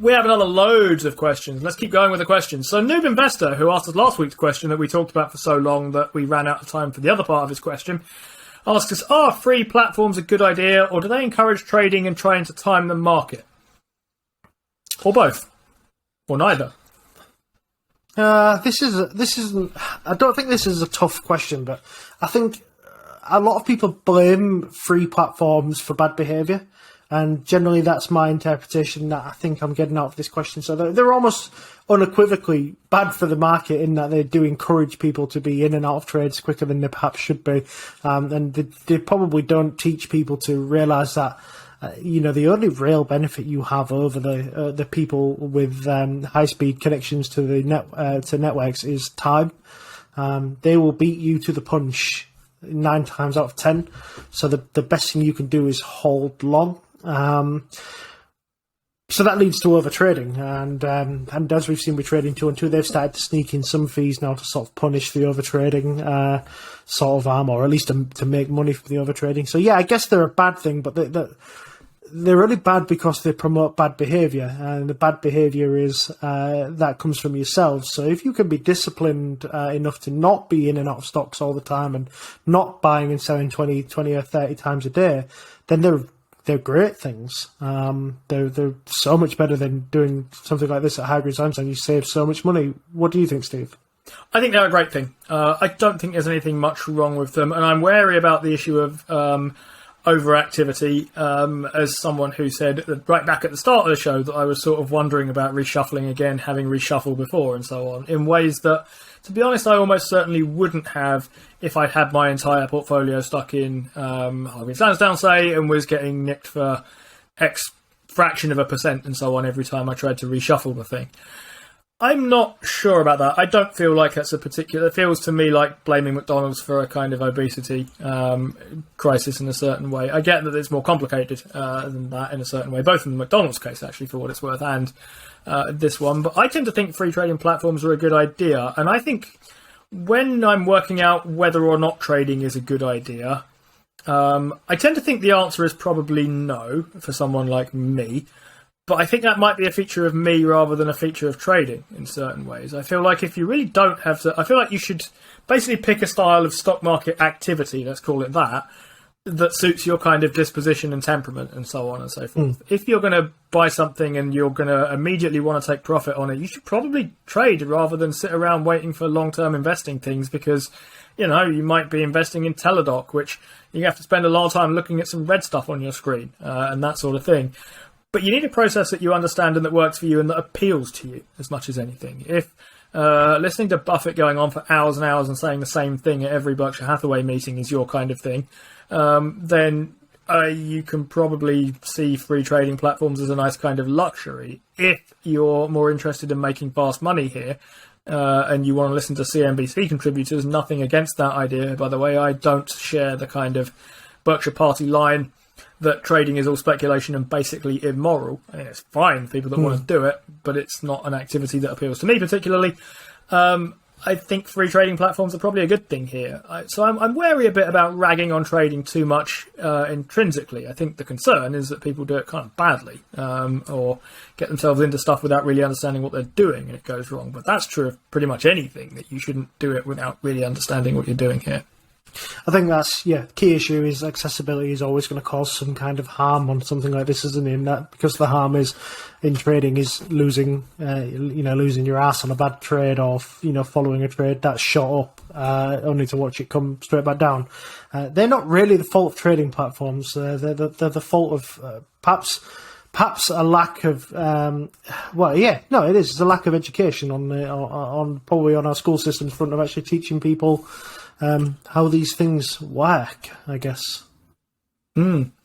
We have another loads of questions. Let's keep going with the questions. So Noob Investor, who asked us last week's question that we talked about for so long that we ran out of time for the other part of his question, asks us, are free platforms a good idea, or do they encourage trading and trying to time the market? Or both? Or neither? This isn't. I don't think this is a tough question, but I think a lot of people blame free platforms for bad behaviour, and generally that's my interpretation that I think I'm getting out of this question. So they're almost unequivocally bad for the market in that they do encourage people to be in and out of trades quicker than they perhaps should be, and they probably don't teach people to realise that. The only real benefit you have over the people with high-speed connections to the networks is time. They will beat you to the punch 9 times out of 10. So the best thing you can do is hold long. So that leads to overtrading, and as we've seen with trading 2 and 2, they've started to sneak in some fees now to sort of punish the overtrading sort of arm, or at least to make money from the overtrading. So yeah, I guess they're a bad thing, but they're only bad because they promote bad behaviour, and the bad behaviour is that comes from yourselves. So if you can be disciplined enough to not be in and out of stocks all the time and not buying and selling 20 or 30 times a day, then they're great things. They're so much better than doing something like this at high grade times, and you save so much money. What do you think, Steve? I think they're a great thing. I don't think there's anything much wrong with them, and I'm wary about the issue of overactivity, as someone who said right back at the start of the show that I was sort of wondering about reshuffling again, having reshuffled before and so on, in ways that, to be honest, I almost certainly wouldn't have if I'd had my entire portfolio stuck in Hargreaves Lansdown, say, and was getting nicked for X fraction of a percent and so on every time I tried to reshuffle the thing. I'm not sure about that. I don't feel like that's a particular... It feels to me like blaming McDonald's for a kind of obesity crisis in a certain way. I get that it's more complicated than that in a certain way, both in the McDonald's case, actually, for what it's worth, and this one. But I tend to think free trading platforms are a good idea. And I think when I'm working out whether or not trading is a good idea, I tend to think the answer is probably no for someone like me. But I think that might be a feature of me rather than a feature of trading in certain ways. I feel like if you really don't have to... I feel like you should basically pick a style of stock market activity, let's call it that suits your kind of disposition and temperament and so on and so forth. If you're going to buy something and you're going to immediately want to take profit on it, you should probably trade rather than sit around waiting for long-term investing things, because, you might be investing in Teladoc, which you have to spend a lot of time looking at some red stuff on your screen and that sort of thing. But you need a process that you understand and that works for you and that appeals to you as much as anything. If listening to Buffett going on for hours and hours and saying the same thing at every Berkshire Hathaway meeting is your kind of thing, then you can probably see free trading platforms as a nice kind of luxury. If you're more interested in making fast money here and you want to listen to CNBC contributors, nothing against that idea, by the way. I don't share the kind of Berkshire Party line that trading is all speculation and basically immoral. I mean, it's fine for people that want to do it, but it's not an activity that appeals to me particularly. I think free trading platforms are probably a good thing here. So I'm wary a bit about ragging on trading too much intrinsically. I think the concern is that people do it kind of badly or get themselves into stuff without really understanding what they're doing and it goes wrong. But that's true of pretty much anything, that you shouldn't do it without really understanding what you're doing here. I think that's, key issue is accessibility is always going to cause some kind of harm on something like this, isn't it? And that, because the harm is in trading is losing your ass on a bad trade, or, following a trade that's shot up only to watch it come straight back down. They're not really the fault of trading platforms. They're the fault of perhaps a lack of it is. It's a lack of education on probably on our school system's front of actually teaching people how these things work, I guess.